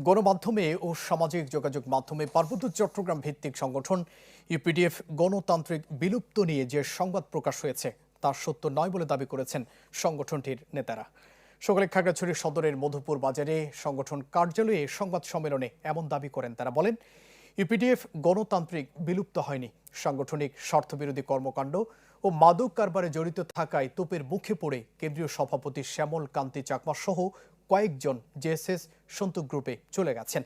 গণমাধ্যমে ও সামাজিক যোগাযোগ মাধ্যমে পার্বত্য চট্টগ্রাম ভিত্তিক সংগঠন ইউপিডিএফ গণতান্ত্রিক বিলুপ্ত নিয়ে যে সংবাদ প্রকাশ হয়েছে তা সত্য নয় বলে দাবি করেছেন সংগঠনটির নেতারা। সকালে খাগড়াছড়ি সদরের মধুপুর বাজারে সংগঠন কার্যালয়ে সংবাদ সম্মেলনে এমন দাবি করেন তারা। বলেন, ইউপিডিএফ গণতান্ত্রিক বিলুপ্ত হয়নি। সাংগঠনিক স্বার্থবিরোধী কর্মকাণ্ড ও মাদক কারবারে জড়িত থাকায় তোপের মুখে পড়ে কেন্দ্রীয় সভাপতি শ্যামল কান্তি চাকমা সহ কয়েকজন জেএসএস সন্তু গ্রুপে চলে গেছেন।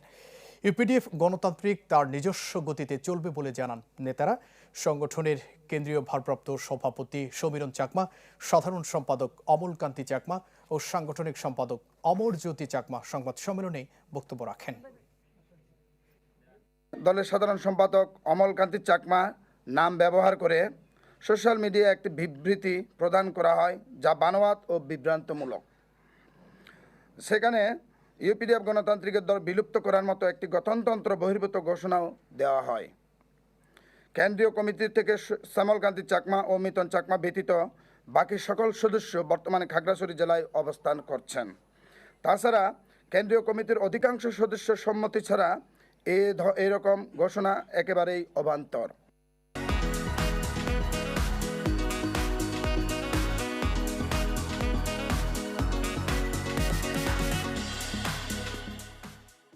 ইউপিডিএফ গণতান্ত্রিক তার নিজস্ব গতিতে চলবে বলে জানান নেতারা। সংগঠনের কেন্দ্রীয় ভারপ্রাপ্ত সভাপতি সমীরণ চাকমা, সাধারণ সম্পাদক অমল কান্তি চাকমা ও সাংগঠনিক সম্পাদক অমর জ্যোতি চাকমা সংবাদ সম্মেলনে বক্তব্য রাখেন। দলের সাধারণ সম্পাদক অমল কান্তি চাকমা নাম ব্যবহার করে সোশ্যাল মিডিয়ায় একটি বিবৃতি প্রদান করা হয় যা বানোয়াট ও বিভ্রান্তমূলক। সেখানে ইউপিডিএফ গণতান্ত্রিকের দল বিলুপ্ত করার মতো একটি গঠনতন্ত্র বহির্ভূত ঘোষণাও দেওয়া হয়। কেন্দ্রীয় কমিটি থেকে শ্যামল কান্তি চাকমা ও মিতন চাকমা ব্যতীত বাকি সকল সদস্য বর্তমানে খাগড়াছড়ি জেলায় অবস্থান করছেন। তাছাড়া কেন্দ্রীয় কমিটির অধিকাংশ সদস্য সম্মতি ছাড়া এরকম ঘোষণা একেবারেই অবান্তর।